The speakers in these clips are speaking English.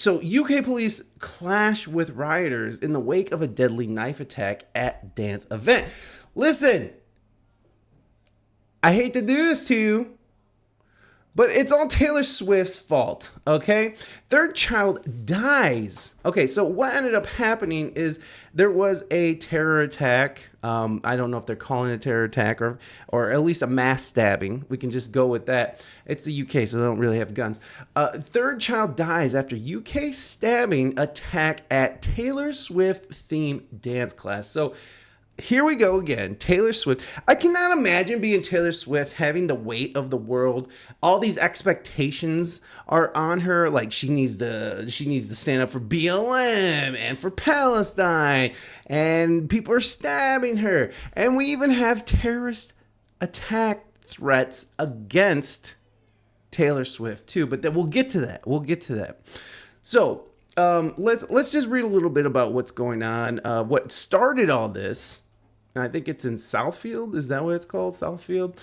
So, UK police clash with rioters in the wake of a deadly knife attack at dance event. Listen, I hate to do this to you, but it's all Taylor Swift's fault, okay? Third child dies. Okay, so what ended up happening is there was a terror attack. I don't know if they're calling it a terror attack or at least a mass stabbing. We can just go with that. It's the UK, so they don't really have guns. Third child dies after UK stabbing attack at Taylor Swift themed dance class. So here we go again. Taylor Swift. I cannot imagine being Taylor Swift, having the weight of the world. All these expectations are on her. Like she needs to stand up for BLM and for Palestine. And people are stabbing her. And we even have terrorist attack threats against Taylor Swift too. But then we'll get to that. So let's just read a little bit about what's going on. What started all this? I think it's in Southfield. Is that what it's called? Southfield?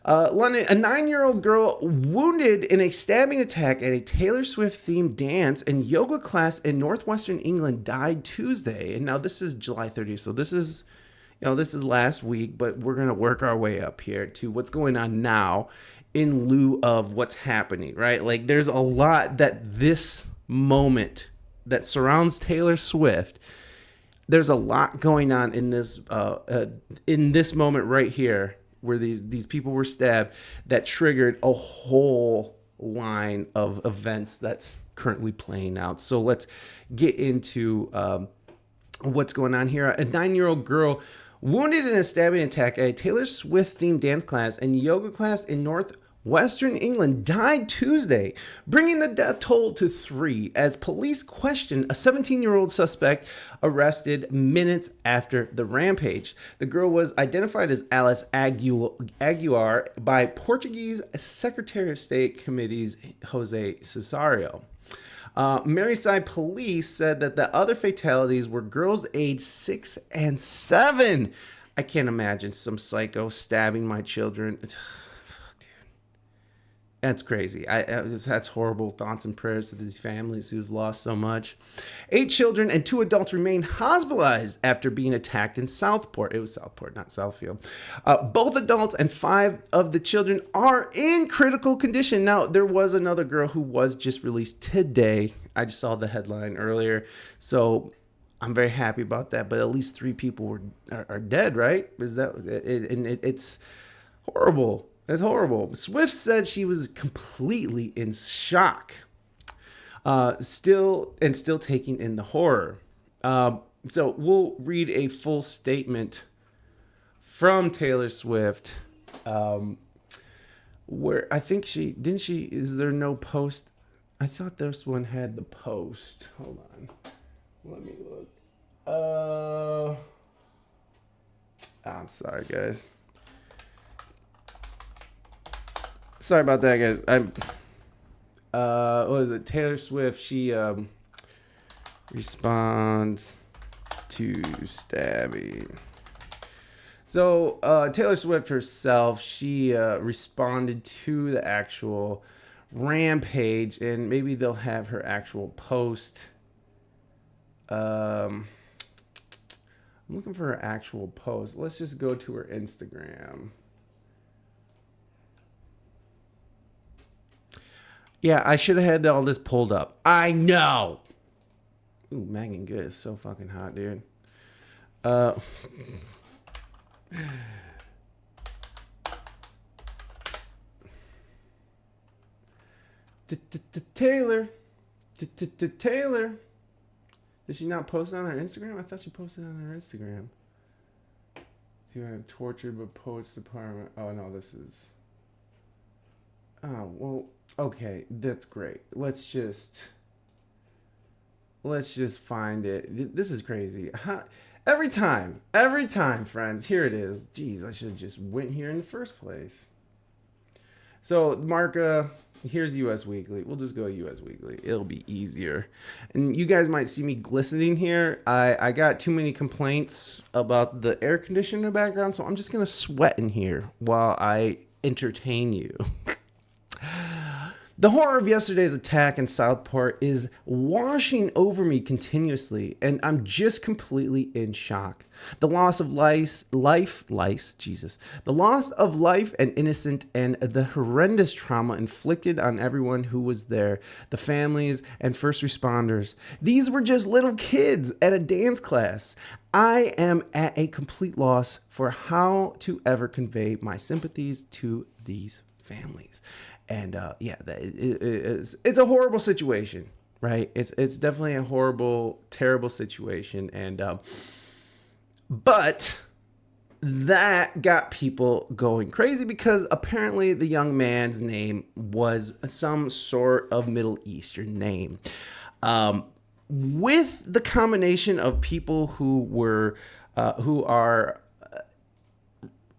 London. A 9-year-old girl wounded in a stabbing attack at a Taylor Swift-themed dance and yoga class in northwestern England died Tuesday. And now this is July 30th. So this is last week, but we're going to work our way up here to what's going on now in lieu of what's happening, right? Like there's a lot that this moment that surrounds Taylor Swift. There's a lot going on in this moment right here where these people were stabbed that triggered a whole line of events that's currently playing out. So let's get into what's going on here. A 9-year-old girl wounded in a stabbing attack at a Taylor Swift-themed dance class and yoga class in Northwestern England died Tuesday, bringing the death toll to 3 as police questioned a 17-year-old suspect arrested minutes after the rampage. The girl was identified as Alice Aguiar by Portuguese Secretary of State Committees Jose Cesario. Merseyside police said that the other fatalities were girls aged 6 and 7. I can't imagine some psycho stabbing my children. That's crazy. That's horrible. Thoughts and prayers to these families who've lost so much. 8 children and 2 adults remain hospitalized after being attacked in Southport. It was Southport, not Southfield. Both adults and 5 of the children are in critical condition. Now, there was another girl who was just released today. I just saw the headline earlier. So I'm very happy about that. But at least 3 people are dead, right? It's horrible. It's horrible. Swift said she was completely in shock, still taking in the horror. So we'll read a full statement from Taylor Swift, where I think is there no post? I thought this one had the post. Hold on. Let me look. I'm sorry, guys. Sorry about that, guys. What is it? Taylor Swift, she responds to stabbing. So Taylor Swift herself, she responded to the actual rampage, and maybe they'll have her actual post. I'm looking for her actual post. Let's just go to her Instagram. Yeah, I should have had all this pulled up. I know. Ooh, Megan Good is so fucking hot, dude. Taylor. Taylor. Did she not post on her Instagram? I thought she posted on her Instagram. To have tortured but post department. Oh no, this is. Oh well. Okay, that's great. Let's just find it. This is crazy. Every time, friends. Here it is. Jeez, I should have just went here in the first place. So, Marka, here's US Weekly. We'll just go US Weekly. It'll be easier. And you guys might see me glistening here. I got too many complaints about the air conditioner in the background, so I'm just going to sweat in here while I entertain you. The horror of yesterday's attack in Southport is washing over me continuously, and I'm just completely in shock. The loss of the loss of life and innocent, and the horrendous trauma inflicted on everyone who was there, the families and first responders. These were just little kids at a dance class. I am at a complete loss for how to ever convey my sympathies to these families. And it's a horrible situation, right? It's definitely a horrible, terrible situation. And but that got people going crazy because apparently the young man's name was some sort of Middle Eastern name. With the combination of people who are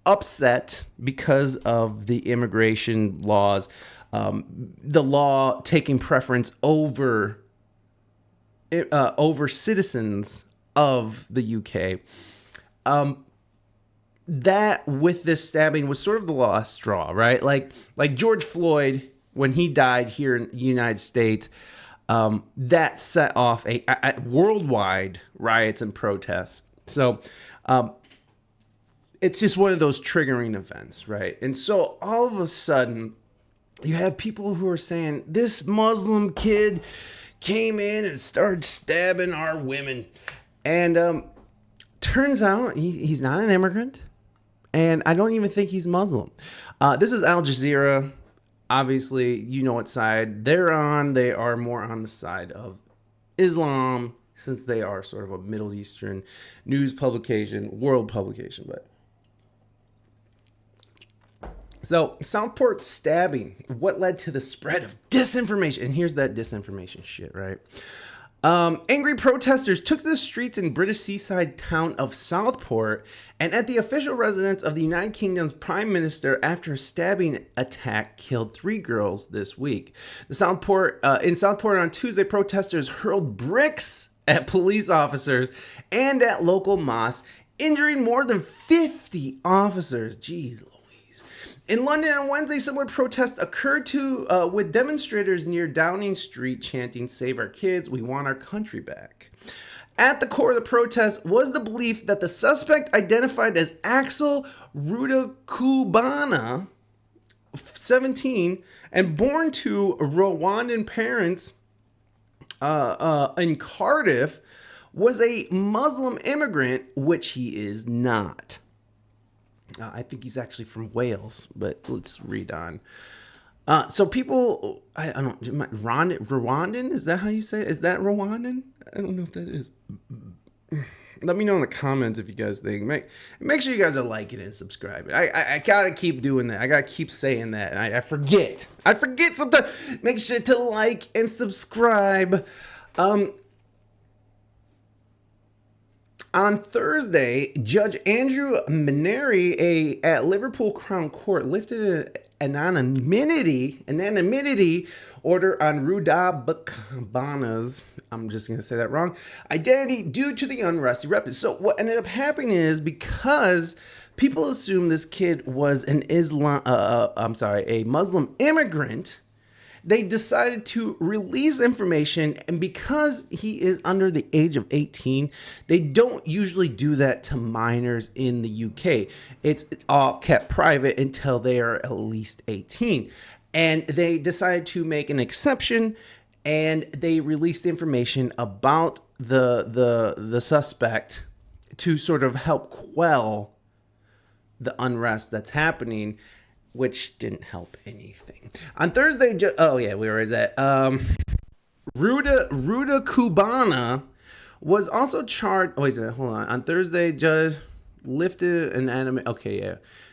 upset because of the immigration laws, the law taking preference over citizens of the UK. That with this stabbing was sort of the last straw, right? Like George Floyd, when he died here in the United States, that set off a worldwide riots and protests. So it's just one of those triggering events, right? And so all of a sudden, you have people who are saying, this Muslim kid came in and started stabbing our women. And turns out he's not an immigrant. And I don't even think he's Muslim. This is Al Jazeera. Obviously, you know what side they're on. They are more on the side of Islam, since they are sort of a Middle Eastern news publication, world publication. But so, Southport stabbing, what led to the spread of disinformation? And here's that disinformation shit, right? Angry protesters took to the streets in British seaside town of Southport and at the official residence of the United Kingdom's Prime Minister after a stabbing attack killed 3 girls this week. In Southport on Tuesday, protesters hurled bricks at police officers and at local mosques, injuring more than 50 officers. Jeez. In London on Wednesday, similar protests occurred with demonstrators near Downing Street chanting, "Save our kids, we want our country back." At the core of the protest was the belief that the suspect, identified as Axel Rudakubana, 17, and born to Rwandan parents in Cardiff, was a Muslim immigrant, which he is not. I think he's actually from Wales, but let's read on. So people, I don't know, Rwandan, is that how you say it? Is that Rwandan? I don't know if that is. Let me know in the comments if you guys think. Make sure you guys are liking it and subscribing. I gotta keep doing that. I gotta keep saying that. And I forget. I forget sometimes. Make sure to like and subscribe. On Thursday, Judge Andrew Maneri at Liverpool Crown Court lifted an anonymity order on Rudakubana's, I'm just going to say that wrong, identity due to the unrest erupted. So what ended up happening is, because people assumed this kid was a Muslim immigrant, they decided to release information, and because he is under the age of 18, they don't usually do that to minors in the UK. It's all kept private until they are at least 18. And they decided to make an exception, and they released information about the suspect to sort of help quell the unrest that's happening, which didn't help anything. On Thursday, where is that? Rudakubana was also charged. Hold on. On Thursday, judge lifted an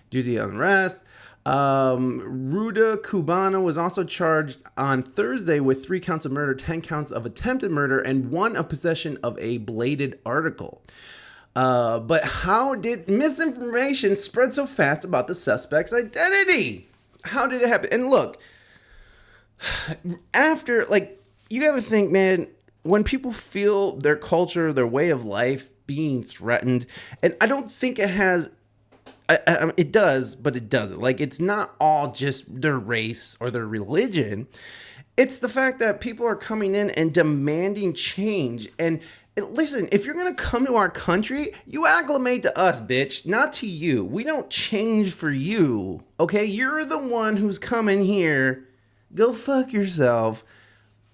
due to the unrest. Rudakubana was also charged on Thursday with 3 counts of murder, 10 counts of attempted murder, and 1 of possession of a bladed article. But how did misinformation spread so fast about the suspect's identity? How did it happen? And look, after, you gotta think, man, when people feel their culture, their way of life being threatened, and I don't think it has It does, but it doesn't. Like, it's not all just their race or their religion. It's the fact that people are coming in and demanding change. And listen, if you're going to come to our country, you acclimate to us, bitch, not to you. We don't change for you, okay? You're the one who's coming here. Go fuck yourself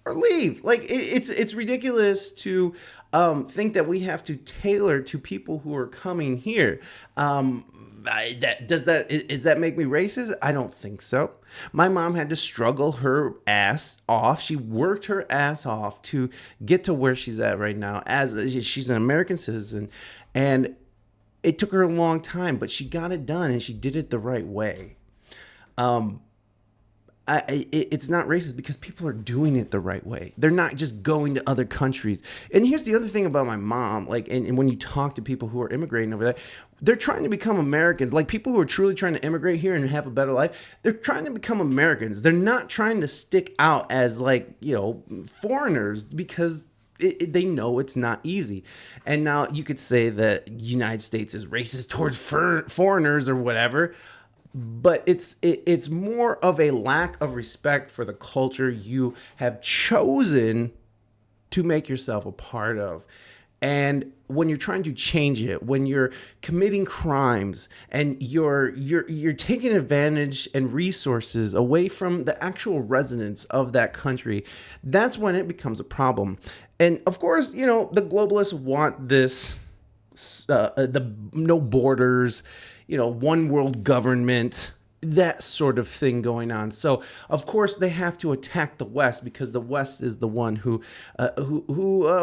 or leave. Like, it's ridiculous to think that we have to tailor to people who are coming here. Does that make me racist? I don't think so. My mom had to struggle her ass off. She worked her ass off to get to where she's at right now. As she's an American citizen, and it took her a long time, but she got it done, and she did it the right way. It's not racist because people are doing it the right way. They're not just going to other countries. And here's the other thing about my mom, like, and when you talk to people who are immigrating over there, they're trying to become Americans. Like, people who are truly trying to immigrate here and have a better life, they're trying to become Americans. They're not trying to stick out as, like, foreigners, because they know it's not easy. And now you could say that United States is racist towards foreigners or whatever, but it's more of a lack of respect for the culture you have chosen to make yourself a part of. And when you're trying to change it, when you're committing crimes and you're taking advantage and resources away from the actual residents of that country, that's when it becomes a problem. And of course, the globalists want this, the no borders, one world government, that sort of thing going on. So of course they have to attack the West, because the West is the one who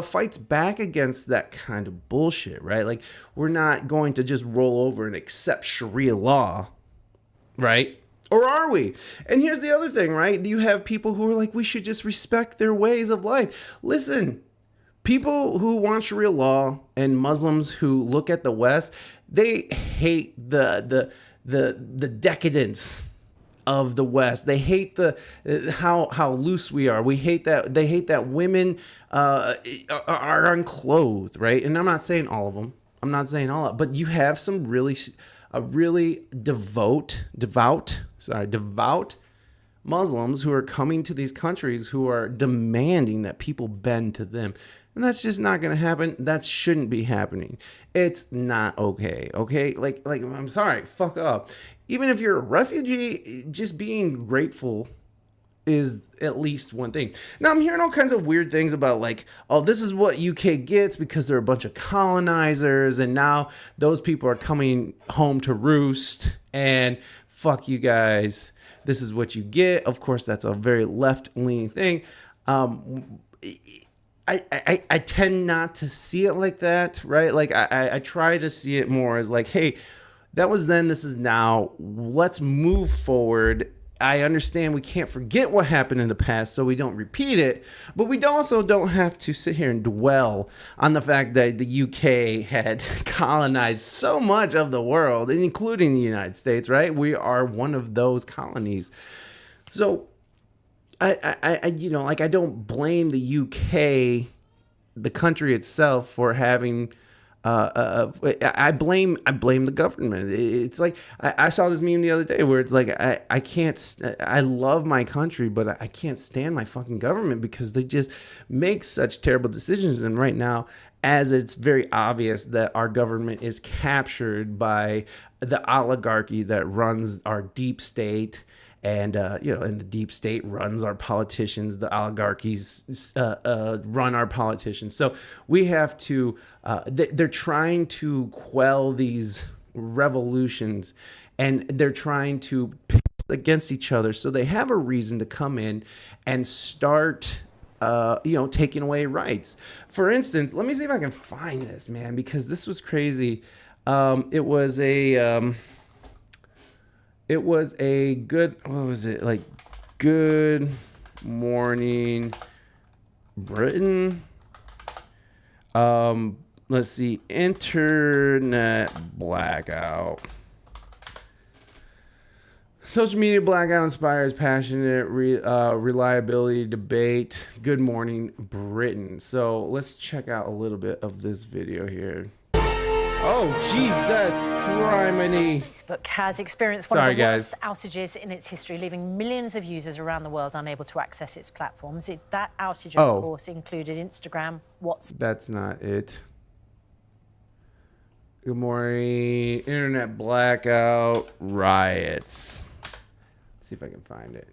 fights back against that kind of bullshit, right? Like, we're not going to just roll over and accept Sharia law, right? Or are we? And here's the other thing, right? You have people who are like, we should just respect their ways of life. Listen, people who want Sharia law and Muslims who look at the West, they hate the decadence of the West. They hate how loose we are. We hate that. They hate that women are unclothed, right? And I'm not saying all of them. I'm not saying all of them, but you have some really devout Muslims who are coming to these countries who are demanding that people bend to them. And that's just not going to happen. That shouldn't be happening. It's not okay. Okay. Like, I'm sorry, fuck up. Even if you're a refugee, just being grateful is at least one thing. Now, I'm hearing all kinds of weird things about, like, oh, this is what UK gets because they're a bunch of colonizers, and now those people are coming home to roost, and fuck you guys. This is what you get. Of course, that's a very left-leaning thing. I tend not to see it like that, right? Like, I try to see it more as like, hey, that was then, this is now. Let's move forward. I understand we can't forget what happened in the past, so we don't repeat it, but we also don't have to sit here and dwell on the fact that the UK had colonized so much of the world, including the United States, right? We are one of those colonies. So I don't blame the UK, the country itself, for having. I blame the government. It's like I saw this meme the other day where it's like I love my country, but I can't stand my fucking government because they just make such terrible decisions. And right now, as it's very obvious that our government is captured by the oligarchy that runs our deep state. And, and the deep state runs our politicians. The oligarchies run our politicians. So we have to, they're trying to quell these revolutions, and they're trying to pit against each other. So they have a reason to come in and start, taking away rights. For instance, let me see if I can find this, man, because this was crazy. It was a good, what was it? Like, Good Morning Britain. Let's see. Internet blackout. Social media blackout inspires passionate reliability debate. Good Morning Britain. So let's check out a little bit of this video here. Oh, Jesus criminy. Facebook has experienced one of the worst outages in its history, leaving millions of users around the world unable to access its platforms. That outage, of course, included Instagram, WhatsApp. That's not it. Good morning. Internet blackout. Riots. Let's see if I can find it.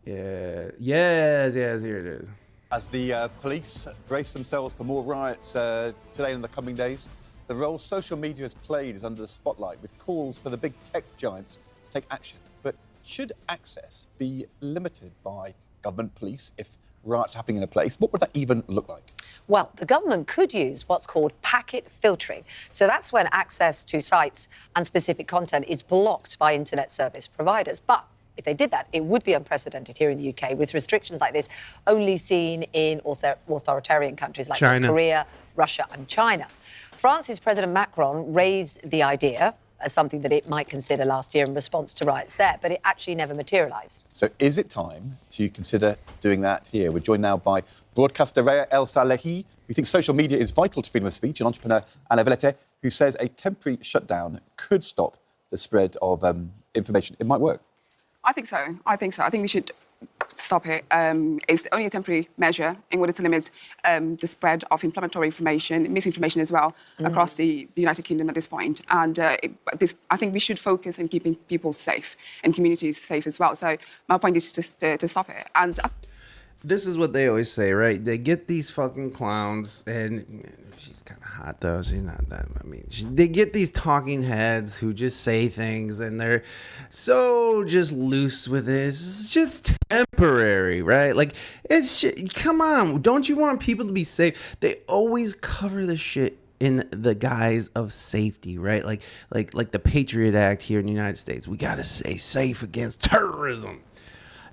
Yeah. Yes, here it is. As the police brace themselves for more riots today and in the coming days, the role social media has played is under the spotlight, with calls for the big tech giants to take action. But should access be limited by government police if riots are happening in a place? What would that even look like? Well, the government could use what's called packet filtering. So that's when access to sites and specific content is blocked by internet service providers. But if they did that, it would be unprecedented here in the UK, with restrictions like this only seen in authoritarian countries like Korea, Russia and China. France's President Macron raised the idea as something that it might consider last year in response to riots there, but it actually never materialised. So is it time to consider doing that here? We're joined now by broadcaster Raya El Salehi, who thinks social media is vital to freedom of speech, and entrepreneur Anna Velete, who says a temporary shutdown could stop the spread of information. It might work. I think so. I think we should stop it. It's only a temporary measure in order to limit the spread of inflammatory information, misinformation as well, across the United Kingdom at this point. And I think we should focus on keeping people safe and communities safe as well. So my point is just to stop it. And this is what they always say, right? They get these fucking clowns, and she's kind of hot though. She's not that. I mean, they get these talking heads who just say things, and they're so just loose with it. It's just temporary, right? Like, it's just, come on, don't you want people to be safe? They always cover the shit in the guise of safety, right? Like the Patriot Act here in the United States. We gotta stay safe against terrorism.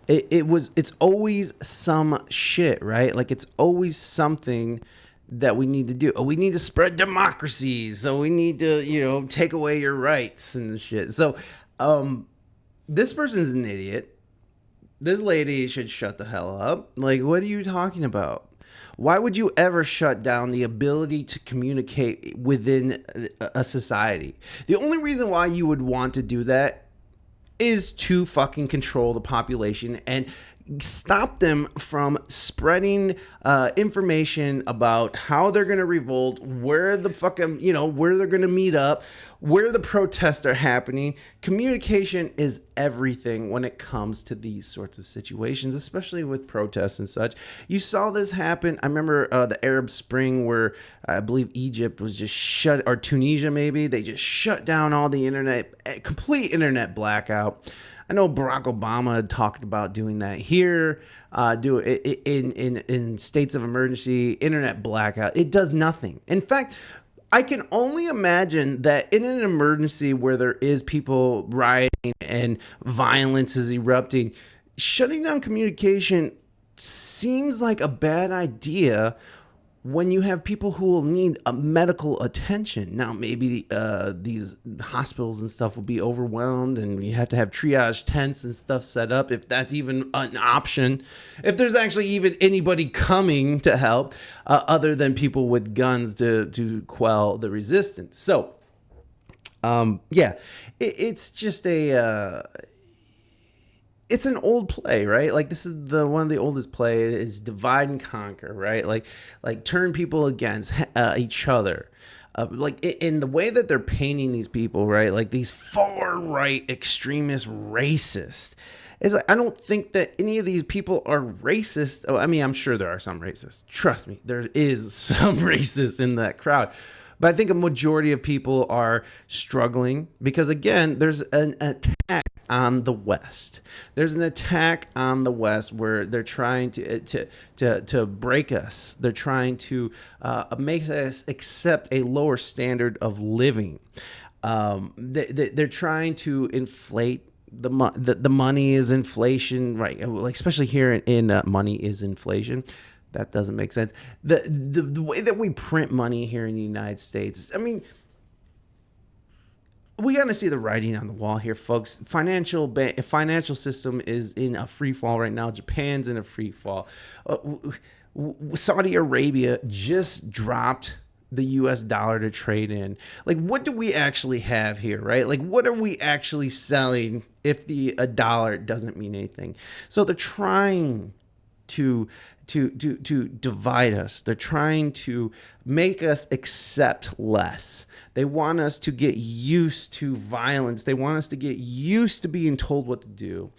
It's always some shit, right? Like, it's always something that we need to do. Oh, we need to spread democracy. So we need to, take away your rights and shit. So, this person's an idiot. This lady should shut the hell up. Like, what are you talking about? Why would you ever shut down the ability to communicate within a society? The only reason why you would want to do that is to fucking control the population and stop them from spreading information about how they're going to revolt, where the fucking, where they're going to meet up, where the protests are happening. Communication is everything when it comes to these sorts of situations, especially with protests and such. You saw this happen. I remember the Arab Spring, where I believe Egypt was just shut, or Tunisia maybe. They just shut down all the internet, complete internet blackout. I know Barack Obama had talked about doing that here, do it in states of emergency, internet blackout. It does nothing. In fact, I can only imagine that in an emergency where there is people rioting and violence is erupting, shutting down communication seems like a bad idea when you have people who will need medical attention. Now, maybe these hospitals and stuff will be overwhelmed, and you have to have triage tents and stuff set up, if that's even an option. If there's actually even anybody coming to help, other than people with guns to quell the resistance. So, it's just it's an old play, right? Like, this is one of the oldest play is divide and conquer, right? Like turn people against each other. Like, in the way that they're painting these people, right? Like, these far right extremist racists. It's like, I don't think that any of these people are racist. I mean, I'm sure there are some racists. Trust me, there is some racists in that crowd. But I think a majority of people are struggling because, again, there's an attack on the West. There's an attack on the West where they're trying to break us. They're trying to make us accept a lower standard of living. They're trying to inflate the money is inflation, right? Like, especially here in money is inflation. That doesn't make sense. The way that we print money here in the United States, I mean, we got to see the writing on the wall here, folks. Financial system is in a free fall right now. Japan's in a free fall. Saudi Arabia just dropped the US dollar to trade in. Like, what do we actually have here, right? Like, what are we actually selling if a dollar doesn't mean anything? So they're trying to divide us. They're trying to make us accept less. They want us to get used to violence. They want us to get used to being told what to do.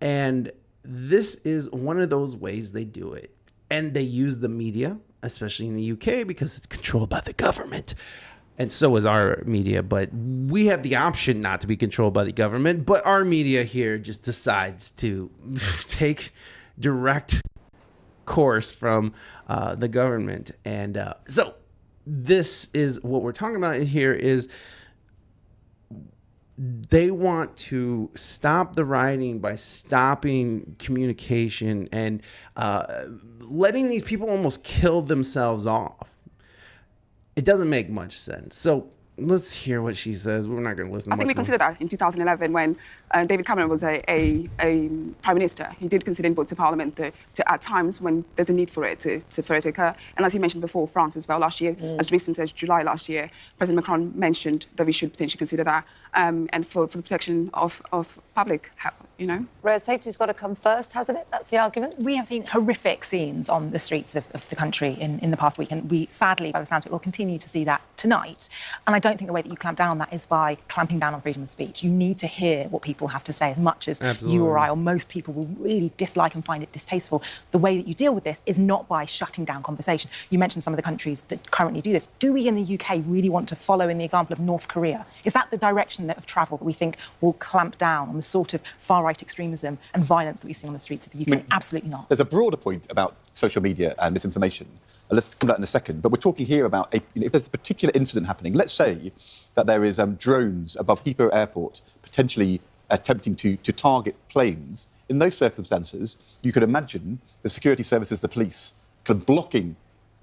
And this is one of those ways they do it. And they use the media, especially in the UK, because it's controlled by the government. And so is our media. But we have the option not to be controlled by the government. But our media here just decides to take direct course from the government. And so this is what we're talking about here is they want to stop the rioting by stopping communication and letting these people almost kill themselves off. It doesn't make much sense. So let's hear what she says. We're not going to listen. I think we considered that in 2011 when David Cameron was a prime minister. He did consider input to Parliament to at times when there's a need for it to occur. And as you mentioned before, France as well last year, as recent as July last year, President Macron mentioned that we should potentially consider that and for the protection of public health, you know. Road safety's got to come first, hasn't it? That's the argument. We have seen horrific scenes on the streets of the country in the past week, and we, sadly, by the sounds of it, will continue to see that tonight. And I don't think the way that you clamp down on that is by clamping down on freedom of speech. You need to hear what people have to say as much as you or I or most people will really dislike and find it distasteful. The way that you deal with this is not by shutting down conversation. You mentioned some of the countries that currently do this. Do we in the UK really want to follow in the example of North Korea? Is that the direction of travel that we think will clamp down on the sort of far-right extremism and violence that we've seen on the streets of the UK? I mean, absolutely not. There's a broader point about social media and misinformation. And let's come to that in a second. But we're talking here about if there's a particular incident happening. Let's say that there is drones above Heathrow Airport potentially attempting to target planes. In those circumstances, you could imagine the security services, the police, blocking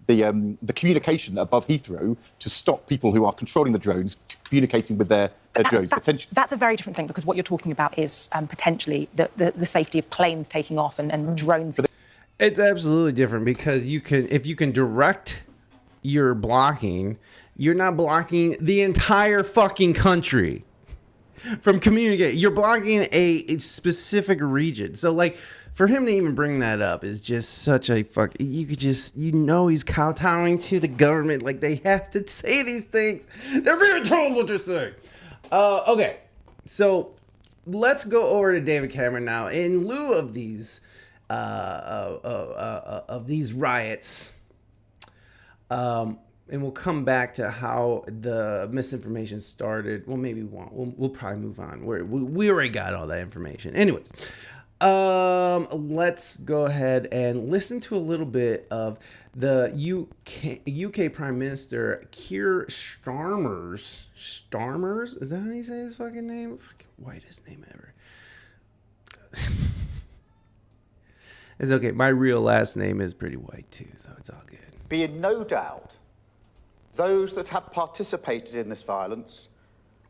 the communication above Heathrow to stop people who are controlling the drones communicating with their drones. That's a very different thing, because what you're talking about is potentially the safety of planes taking off and drones. It's absolutely different, because if you can direct your blocking, you're not blocking the entire fucking country from communicating. You're blocking a specific region. So, like, for him to even bring that up is just such a fuck. He's kowtowing to the government. Like, they have to say these things. They're being told what to say. Okay, so let's go over to David Cameron now. In lieu of these riots, and we'll come back to how the misinformation started. Well, maybe we won't. We'll probably move on. We already got all that information. Anyways, let's go ahead and listen to a little bit of the UK Prime Minister Keir Starmer's. Starmer's? Is that how you say his fucking name? Fucking whitest name ever. It's okay. My real last name is pretty white too, so it's all good. Be in no doubt, those that have participated in this violence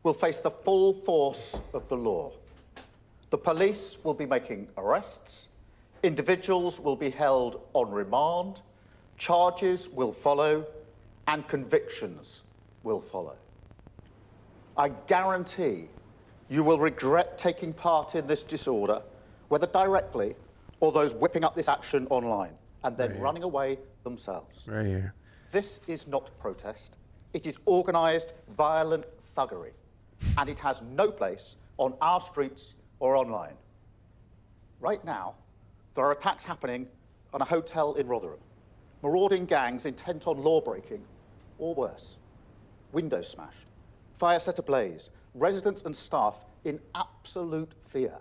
will face the full force of the law. The police will be making arrests, individuals will be held on remand, charges will follow, and convictions will follow. I guarantee you will regret taking part in this disorder, whether directly or those whipping up this action online and then running away themselves. Right here. This is not protest. It is organised, violent thuggery, and it has no place on our streets or online. Right now, there are attacks happening on a hotel in Rotherham. Marauding gangs intent on law-breaking, or worse. Windows smashed, fire set ablaze, residents and staff in absolute fear.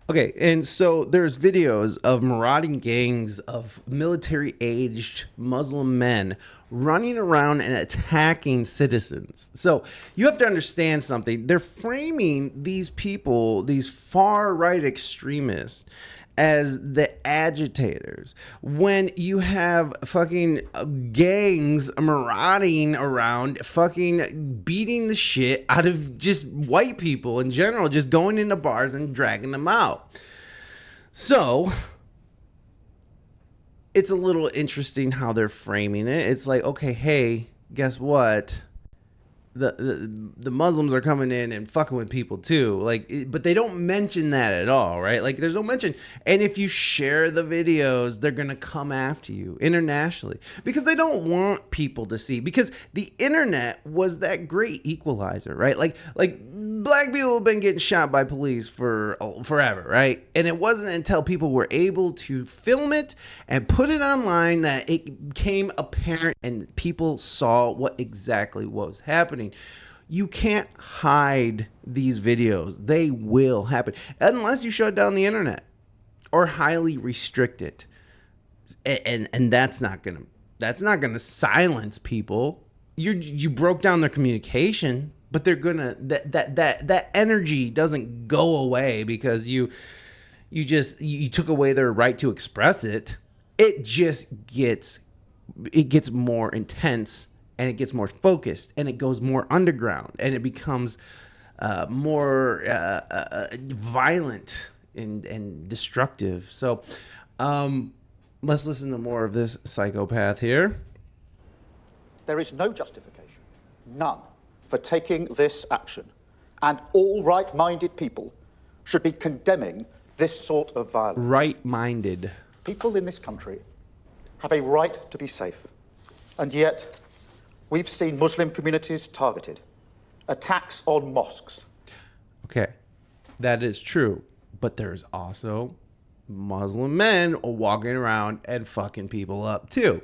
Okay, and so there's videos of marauding gangs of military-aged Muslim men running around and attacking citizens. So you have to understand something. They're framing these people, these far-right extremists, as the agitators, when you have fucking gangs marauding around, fucking beating the shit out of just white people in general, just going into bars and dragging them out. So it's a little interesting how they're framing it. It's like, okay, hey guess what? The Muslims are coming in and fucking with people too. Like, but they don't mention that at all, right? Like, there's no mention. And if you share the videos, they're gonna come after you internationally because they don't want people to see. Because the internet was that great equalizer, right? Like black people have been getting shot by police for forever, right? And it wasn't until people were able to film it and put it online that it became apparent and people saw what exactly was happening. You can't hide these videos. They will happen unless you shut down the internet or highly restrict it. And that's not gonna silence people. You broke down their communication, but they're gonna that energy doesn't go away because you took away their right to express it. It just gets more intense. And it gets more focused, and it goes more underground, and it becomes more violent and destructive. So let's listen to more of this psychopath here. There is no justification, none, for taking this action. And all right-minded people should be condemning this sort of violence. Right-minded. People in this country have a right to be safe, and yet we've seen Muslim communities targeted, attacks on mosques. Okay, that is true, but there's also Muslim men walking around and fucking people up too.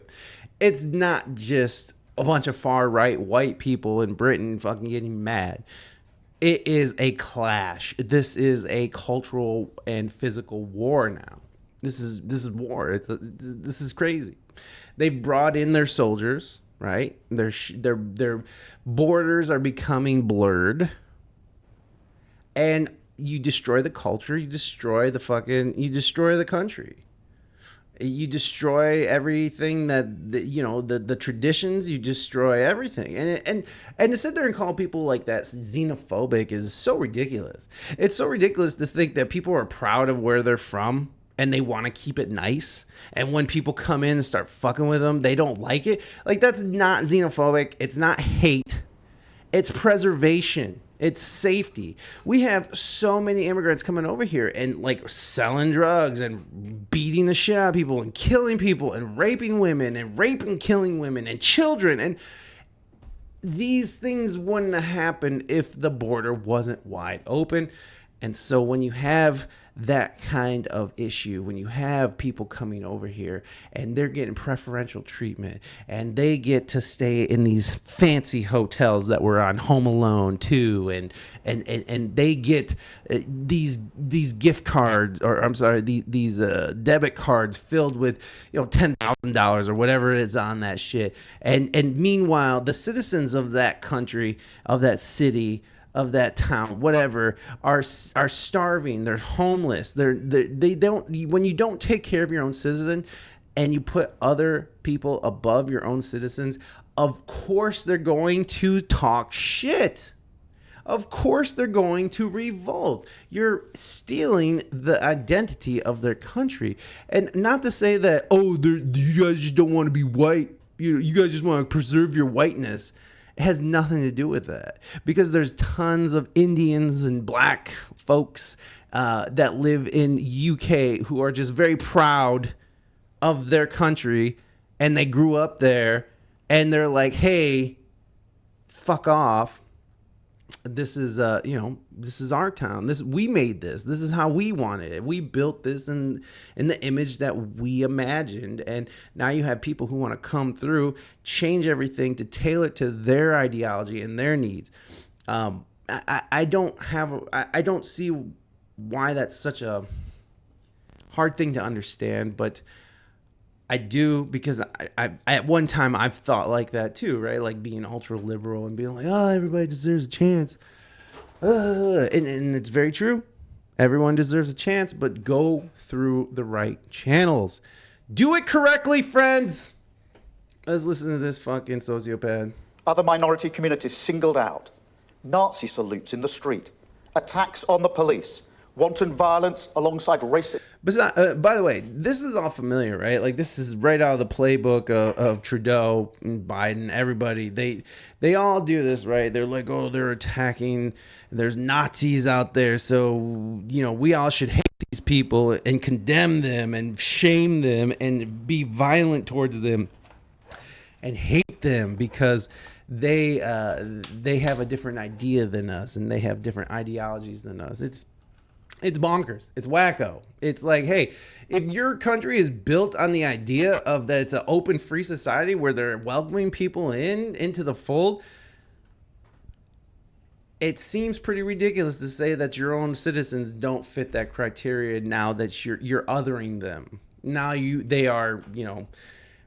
It's not just a bunch of far-right white people in Britain fucking getting mad. It is a clash. This is a cultural and physical war now. This is war. This is crazy. They've brought in their soldiers. Right? Their borders are becoming blurred. And you destroy the culture, you destroy the country. You destroy everything the traditions, you destroy everything. And to sit there and call people like that xenophobic is so ridiculous. It's so ridiculous to think that people are proud of where they're from. And they want to keep it nice. And when people come in and start fucking with them, they don't like it. Like, that's not xenophobic. It's not hate. It's preservation. It's safety. We have so many immigrants coming over here and like selling drugs and beating the shit out of people and killing people and raping women and killing women and children. And these things wouldn't have happened if the border wasn't wide open. And so when you have that kind of issue, when you have people coming over here and they're getting preferential treatment and they get to stay in these fancy hotels that were on Home Alone 2 and they get these gift cards, or I'm sorry, these debit cards filled with $10,000 or whatever it's on that shit, and meanwhile the citizens of that country, of that city, of that town, whatever, are starving. They're homeless. They don't. When you don't take care of your own citizen, and you put other people above your own citizens, of course they're going to talk shit. Of course they're going to revolt. You're stealing the identity of their country, and not to say that you guys just don't want to be white. You guys just want to preserve your whiteness. It has nothing to do with that, because there's tons of Indians and black folks that live in UK who are just very proud of their country, and they grew up there, and they're like, hey, fuck off. This is this is our town. We made this. This is how we wanted it. We built this in the image that we imagined. And now you have people who want to come through, change everything to tailor it to their ideology and their needs. I don't see why that's such a hard thing to understand, but I do, because I at one time I've thought like that too, right? Like being ultra liberal and being like, oh, everybody deserves a chance. And it's very true. Everyone deserves a chance, but go through the right channels. Do it correctly, friends. Let's listen to this fucking sociopath. Other minority communities singled out, Nazi salutes in the street, attacks on the police, wanton violence alongside racism. But by the way, this is all familiar, right? Like, this is right out of the playbook of Trudeau, Biden, everybody. They all do this, right? They're like, oh, they're attacking. There's Nazis out there, so we all should hate these people and condemn them and shame them and be violent towards them and hate them because they have a different idea than us and they have different ideologies than us. It's bonkers. It's wacko. It's like, hey, if your country is built on the idea of that it's an open, free society where they're welcoming people into the fold, it seems pretty ridiculous to say that your own citizens don't fit that criteria now that you're othering them. Now they are,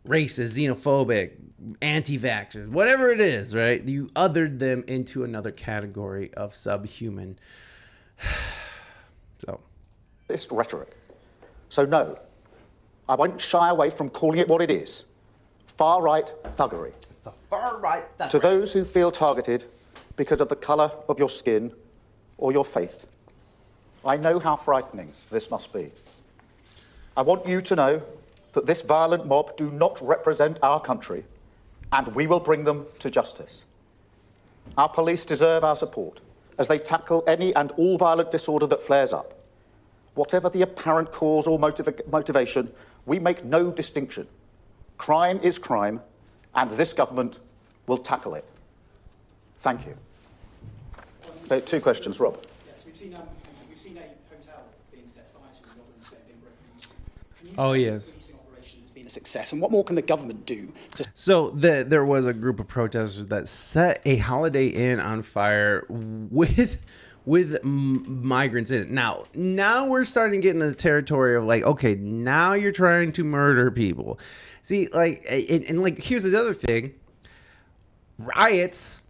racist, xenophobic, anti-vaxxers, whatever it is, right? You othered them into another category of subhuman. So, this rhetoric. So no, I won't shy away from calling it what it is. Far-right thuggery. The far-right thuggery. To those who feel targeted because of the colour of your skin or your faith, I know how frightening this must be. I want you to know that this violent mob do not represent our country, and we will bring them to justice. Our police deserve our support as they tackle any and all violent disorder that flares up. Whatever the apparent cause or motivation, we make no distinction. Crime is crime, and this government will tackle it. Thank you. 2 questions, Rob. Yes, we've seen a hotel being set fire to and Rotherham Square being broken into. Can you Oh, say yes. the policing operation has been a success, and what more can the government do to... So there was a group of protesters that set a Holiday Inn on fire with migrants in it. Now we're starting to get in the territory of like, okay, now you're trying to murder people. See, like, and like, here's the other thing. Riots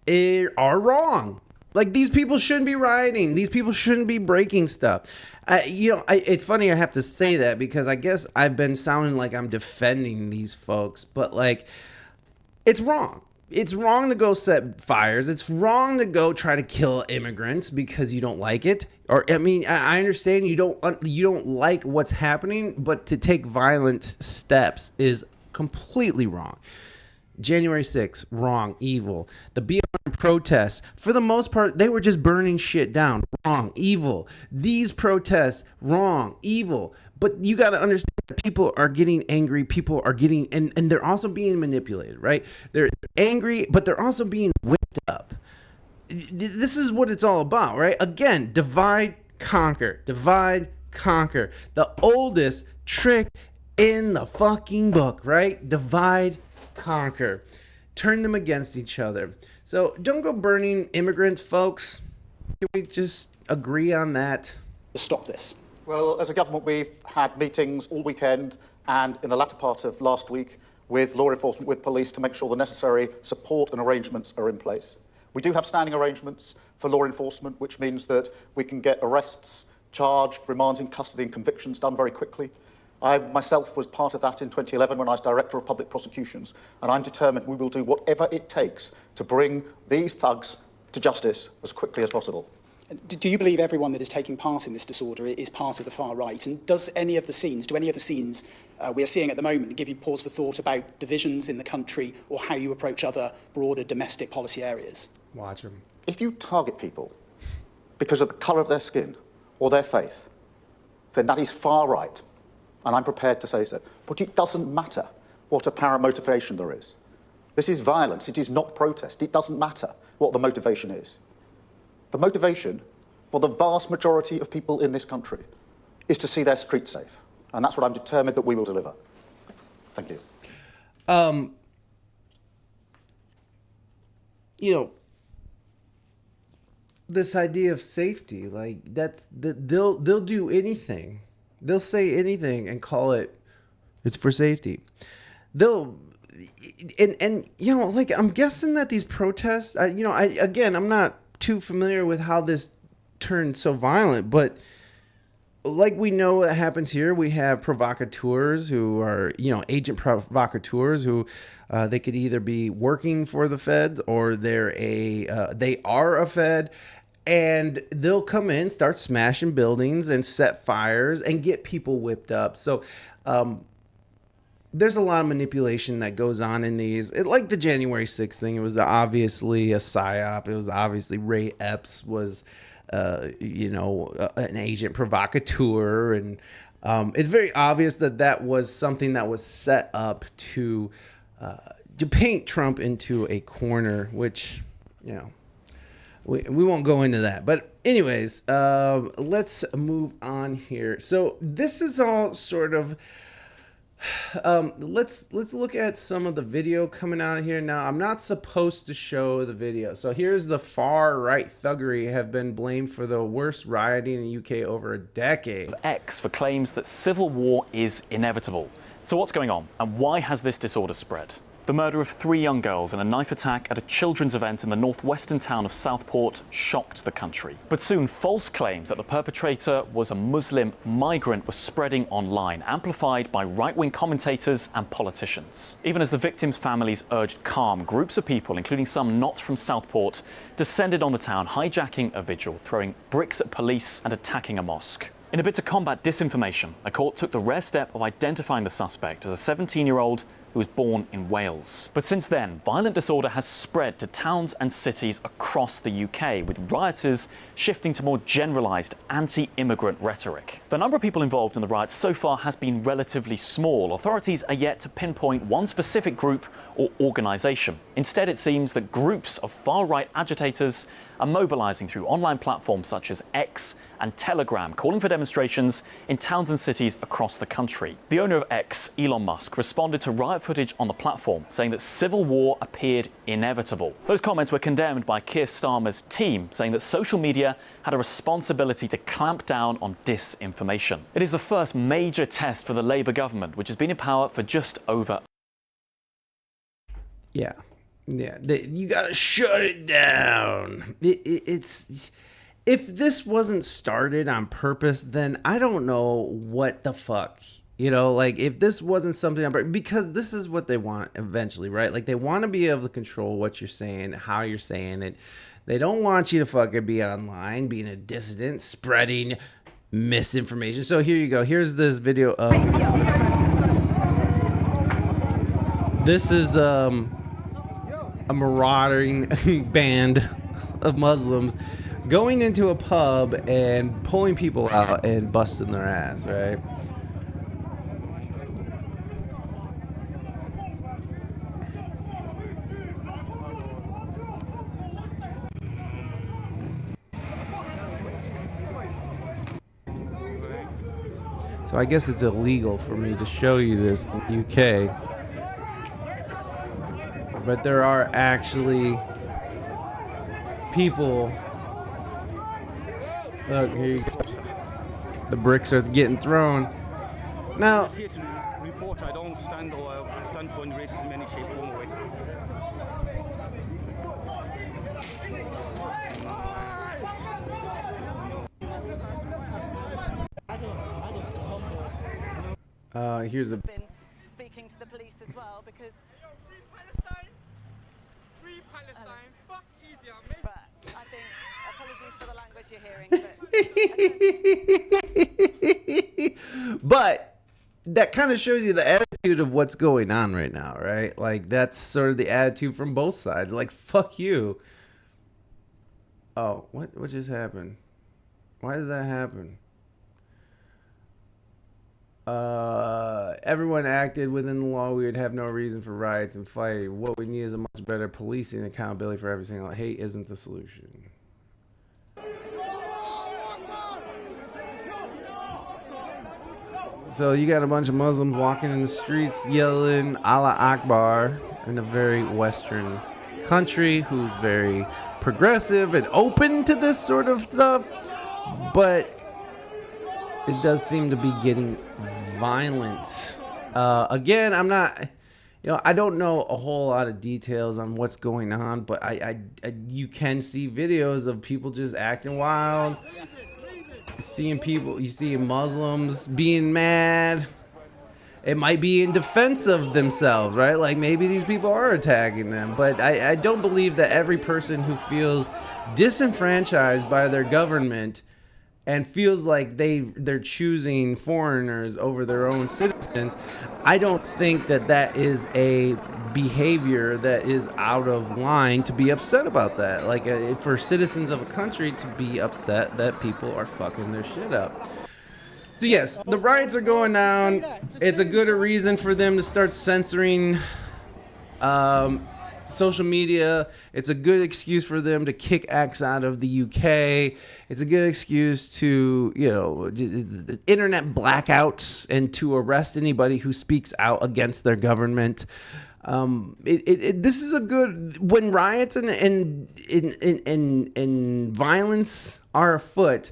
are wrong. Like, these people shouldn't be rioting. These people shouldn't be breaking stuff. It's funny I have to say that because I guess I've been sounding like I'm defending these folks, but like, it's wrong. It's wrong to go set fires. It's wrong to go try to kill immigrants because you don't like it. Or, I mean, I understand you don't like what's happening, but to take violent steps is completely wrong. January 6th, wrong, evil. The BLM protests, for the most part, they were just burning shit down. Wrong, evil. These protests, wrong, evil. But you got to understand that people are getting angry. People are getting, and they're also being manipulated, right? They're angry, but they're also being whipped up. This is what it's all about, right? Again, divide, conquer. Divide, conquer. The oldest trick in the fucking book, right? Divide, conquer. Turn them against each other. So don't go burning immigrants, folks. Can we just agree on that? to stop this? Well, as a government, we've had meetings all weekend and in the latter part of last week with law enforcement, with police, to make sure the necessary support and arrangements are in place. We do have standing arrangements for law enforcement, which means that we can get arrests, charged, remands in custody and convictions done very quickly. I myself was part of that in 2011 when I was Director of Public Prosecutions, and I'm determined we will do whatever it takes to bring these thugs to justice as quickly as possible. Do you believe everyone that is taking part in this disorder is part of the far right? And do any of the scenes we are seeing at the moment give you pause for thought about divisions in the country or how you approach other broader domestic policy areas? Watch them. If you target people because of the colour of their skin or their faith, then that is far right, and I'm prepared to say so. But it doesn't matter what apparent motivation there is. This is violence. It is not protest. It doesn't matter what the motivation is. The motivation for the vast majority of people in this country is to see their streets safe. And that's what I'm determined that we will deliver. Thank you. This idea of safety, like they'll do anything. They'll say anything and call it's for safety. I'm guessing that these protests, I'm not too familiar with how this turned so violent, but like we know what happens here, we have provocateurs who are, agent provocateurs who they could either be working for the feds or they are a fed. and they'll come in, start smashing buildings and set fires and get people whipped up. So there's a lot of manipulation that goes on in these. Like the January 6th thing, it was obviously a psyop. It was obviously Ray Epps was, an agent provocateur. And it's very obvious that that was something that was set up to paint Trump into a corner, which, we won't go into that. But anyways, let's move on here. So this is all sort of... let's look at some of the video coming out of here. Now, I'm not supposed to show the video. So here's the far right thuggery have been blamed for the worst rioting in the UK over a decade. X for claims that civil war is inevitable. So what's going on, and why has this disorder spread? The murder of 3 young girls in a knife attack at a children's event in the northwestern town of Southport shocked the country. But soon, false claims that the perpetrator was a Muslim migrant were spreading online, amplified by right-wing commentators and politicians. Even as the victims' families urged calm, groups of people, including some not from Southport, descended on the town, hijacking a vigil, throwing bricks at police and attacking a mosque. In a bid to combat disinformation, a court took the rare step of identifying the suspect as a 17-year-old who was born in Wales. But since then, violent disorder has spread to towns and cities across the UK, with rioters shifting to more generalised anti-immigrant rhetoric. The number of people involved in the riots so far has been relatively small. Authorities are yet to pinpoint one specific group or organisation. Instead, it seems that groups of far-right agitators are mobilising through online platforms such as X and Telegram, calling for demonstrations in towns and cities across the country. The owner of X, Elon Musk, responded to riot footage on the platform, saying that civil war appeared inevitable. Those comments were condemned by Keir Starmer's team, saying that social media had a responsibility to clamp down on disinformation. It is the first major test for the Labour government, which has been in power for just over... Yeah, you gotta shut it down. It's if this wasn't started on purpose, then I don't know what the fuck. Like if this wasn't something on purpose, because this is what they want eventually, right? Like they want to be able to control what you're saying, how you're saying it. They don't want you to fucking be online, being a dissident, spreading misinformation. So here you go. Here's this video of... This is a marauding band of Muslims going into a pub and pulling people out and busting their ass, right? So I guess it's illegal for me to show you this in the UK. But there are actually people. Look, here you go. The bricks are getting thrown. Now, here to report. I don't stand for any racism in any shape, form, or way. here's a... Been speaking to the police as well because... Free Palestine! Fuck India, mate! But I think, apologies for the language you're hearing, but that kind of shows you the attitude of what's going on right now, right? Like, that's sort of the attitude from both sides. Like, fuck you. Oh, what just happened? Why did that happen? Everyone acted within the law. We would have no reason for riots and fighting. What we need is a much better policing and accountability for every single... Hate isn't the solution. So you got a bunch of Muslims walking in the streets yelling Allah Akbar in a very Western country who's very progressive and open to this sort of stuff, but it does seem to be getting violent. Again, I'm not, I don't know a whole lot of details on what's going on, but I you can see videos of people just acting wild. Seeing people, you see Muslims being mad. It might be in defense of themselves, right? Like maybe these people are attacking them. But I don't believe that every person who feels disenfranchised by their government and feels like they're choosing foreigners over their own citizens, I don't think that is a behavior that is out of line to be upset about that. Like for citizens of a country to be upset that people are fucking their shit up. So yes, the riots are going down. It's a good reason for them to start censoring social media. It's a good excuse for them to kick X out of the UK. It's a good excuse to, the internet blackouts and to arrest anybody who speaks out against their government. This is a good, when riots and violence are afoot,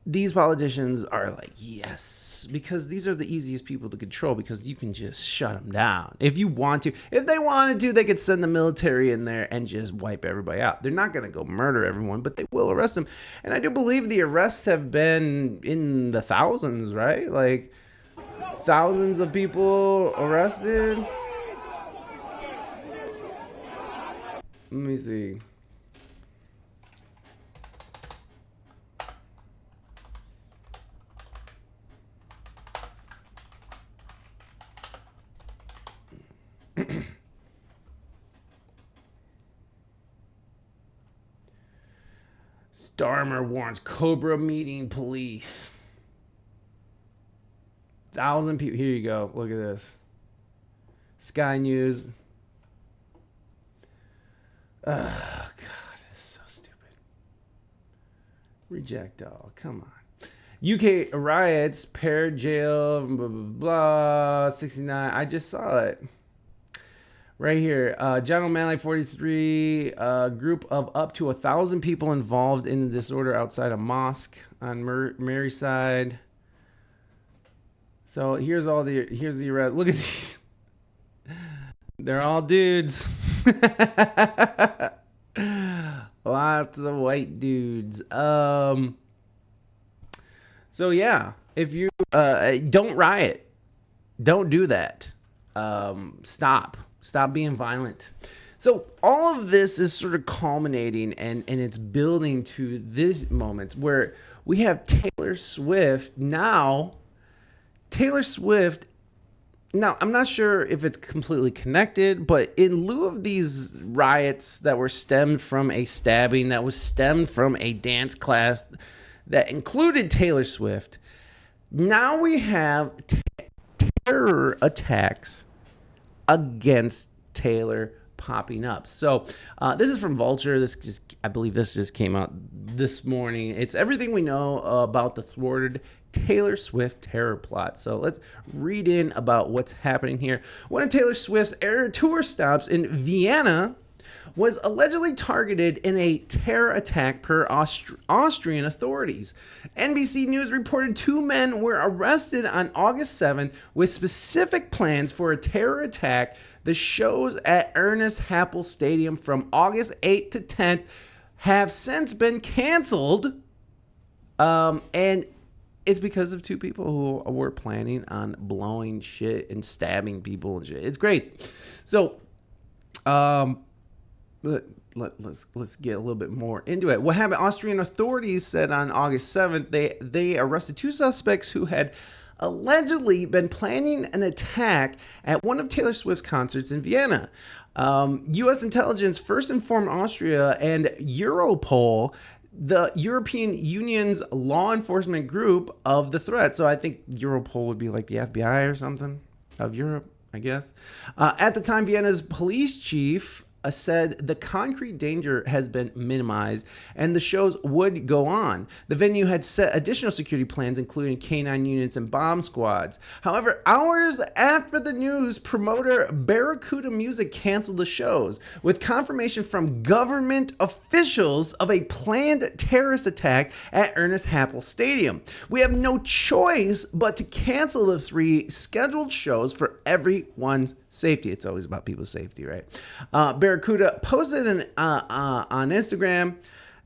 these politicians are like, yes, because these are the easiest people to control because you can just shut them down. If you want to, if they wanted to, they could send the military in there and just wipe everybody out. They're not going to go murder everyone, but they will arrest them. And I do believe the arrests have been in the thousands, right? Like thousands of people arrested. Let me see. Starmer warns Cobra meeting police. 1,000 people. Here you go. Look at this. Sky News. Oh, God. This is so stupid. Reject all. Come on. UK riots, paired jail, blah, blah, blah, 69. I just saw it. Right here, John O'Malley, 43, group of up to 1,000 people involved in the disorder outside a mosque on Merseyside. So here's the arrest. Look at these. They're all dudes. Lots of white dudes. So yeah, if you don't riot, don't do that. Stop being violent. So all of this is sort of culminating and it's building to this moment where we have Taylor Swift. Now, I'm not sure if it's completely connected, but in lieu of these riots that were stemmed from a stabbing, that was stemmed from a dance class that included Taylor Swift, now we have terror attacks against Taylor popping up. So this is from Vulture. I believe this just came out this morning. It's everything we know about the thwarted Taylor Swift terror plot. So let's read in about what's happening here. One of Taylor Swift's air tour stops in Vienna was allegedly targeted in a terror attack per Austrian authorities. NBC News reported 2 men were arrested on August 7th with specific plans for a terror attack. The shows at Ernest Happel Stadium from August 8th to 10th have since been canceled. And it's because of 2 people who were planning on blowing shit and stabbing people and shit. It's crazy. So, let's get a little bit more into it. What happened? Austrian authorities said on August 7th they arrested 2 suspects who had allegedly been planning an attack at one of Taylor Swift's concerts in Vienna. U.S. intelligence first informed Austria and Europol, the European Union's law enforcement group, of the threat. So I think Europol would be like the FBI or something of Europe, I guess. At the time, Vienna's police chief said the concrete danger has been minimized and the shows would go on. The venue had set additional security plans, including K9 units and bomb squads. However, hours after the news, promoter Barracuda Music canceled the shows, with confirmation from government officials of a planned terrorist attack at Ernest Happel Stadium. We have no choice but to cancel the 3 scheduled shows for everyone's safety. It's always about people's safety, right? Barracuda posted on Instagram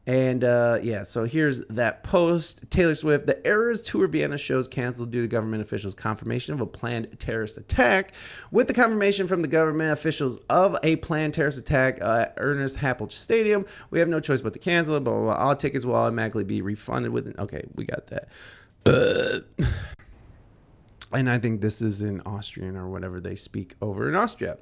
And yeah, so here's that post. Taylor Swift, the Eras Tour Vienna shows canceled due to government officials' confirmation of a planned terrorist attack. With the confirmation from the government officials of a planned terrorist attack at Ernest Happel Stadium, we have no choice but to cancel it. Blah, blah, blah. All tickets will automatically be refunded within. Okay, we got that. And I think this is in Austrian or whatever they speak over in Austria.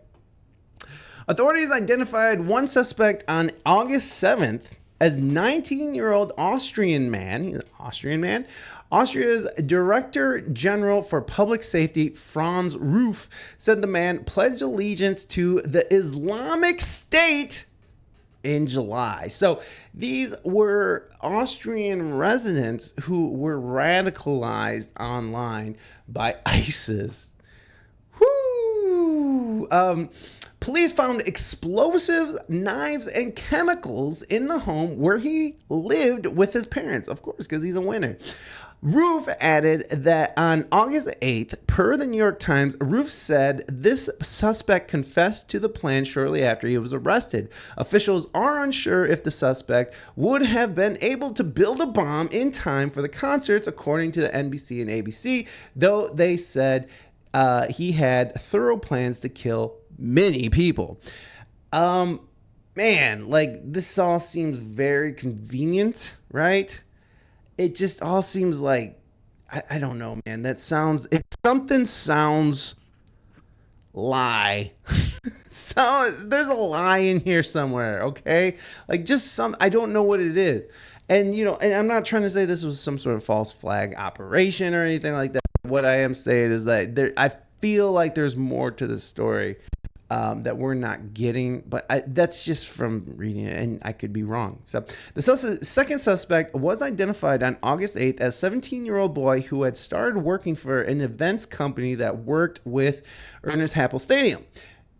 Authorities identified one suspect on August 7th as 19-year-old Austrian man. He's an Austrian man. Austria's Director General for Public Safety, Franz Ruf, said the man pledged allegiance to the Islamic State in July. So these were Austrian residents who were radicalized online by ISIS. Whoo! Police found explosives, knives, and chemicals in the home where he lived with his parents, of course, because he's a winner. Roof added that on August 8th, per the New York Times, Roof said this suspect confessed to the plan shortly after he was arrested. Officials are unsure if the suspect would have been able to build a bomb in time for the concerts, according to the NBC and ABC, though they said he had thorough plans to kill many people. Man, like, this all seems very convenient, right? It just all seems like, I don't know, man. That sounds, if something sounds lie, so there's a lie in here somewhere, okay? Like, just some, I don't know what it is. And, you know, and I'm not trying to say this was some sort of false flag operation or anything like that. What I am saying is that I feel like there's more to the story that we're not getting, but that's just from reading it, and I could be wrong. So the second suspect was identified on August 8th as a 17-year-old boy who had started working for an events company that worked with Ernest Happel Stadium.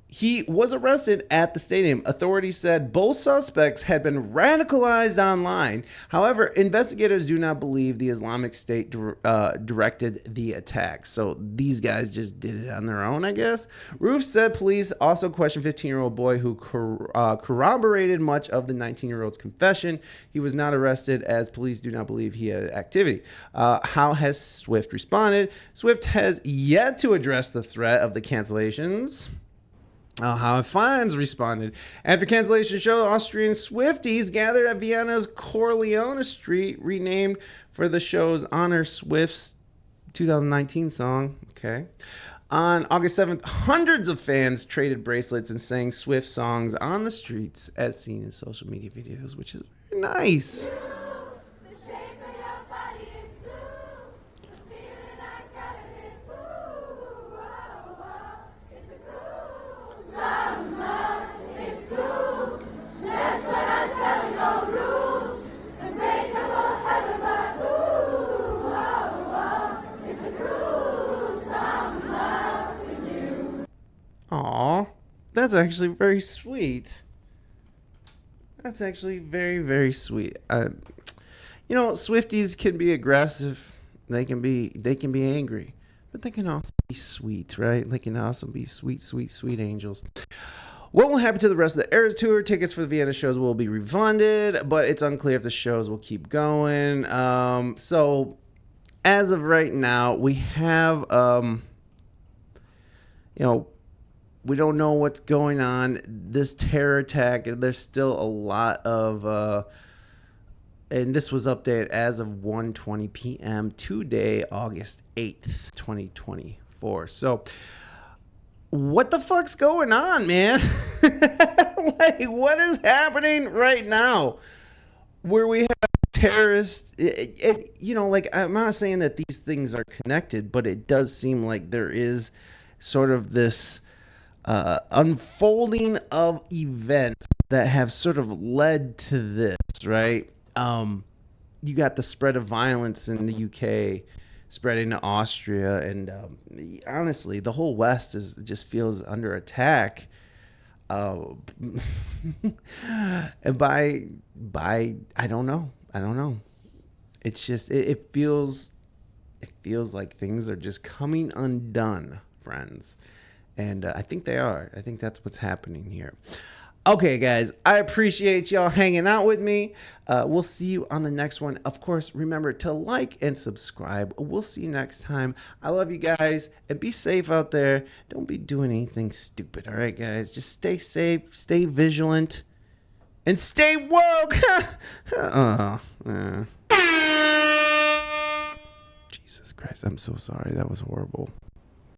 He was arrested at the stadium. Authorities said both suspects had been radicalized online. However, investigators do not believe the Islamic State directed the attack. So these guys just did it on their own, I guess. Roof said police also questioned 15-year-old boy who corroborated much of the 19-year-old's confession. He was not arrested as police do not believe he had activity. How has Swift responded? Swift has yet to address the threat of the cancellations. How Fines responded. After cancellation show, Austrian Swifties gathered at Vienna's Corleone Street, renamed for the show's honor Swift's 2019 song. Okay. On August 7th, hundreds of fans traded bracelets and sang Swift songs on the streets, as seen in social media videos, which is very nice. Aw, that's actually very sweet. That's actually very, very sweet. You know, Swifties can be aggressive. They can be angry, but they can also be sweet, right? They can also be sweet, sweet, sweet angels. What will happen to the rest of the Eras Tour? Tickets for the Vienna shows will be refunded, but it's unclear if the shows will keep going. So as of right now, we have, we don't know what's going on. This terror attack, there's still a lot of, and this was updated as of 1:20 p.m. today, August 8th, 2024. So what the fuck's going on, man? Like, what is happening right now where we have terrorists? I'm not saying that these things are connected, but it does seem like there is sort of this unfolding of events that have sort of led to this, right? You got the spread of violence in the UK spreading to Austria, and honestly, the whole West just feels under attack. And by I don't know. It's just it feels like things are just coming undone, friends. And I think they are. I think that's what's happening here. Okay, guys, I appreciate y'all hanging out with me. We'll see you on the next one. Of course, remember to like and subscribe. We'll see you next time. I love you guys, and be safe out there. Don't be doing anything stupid, all right, guys? Just stay safe, stay vigilant, and stay woke. Jesus Christ, I'm so sorry. That was horrible.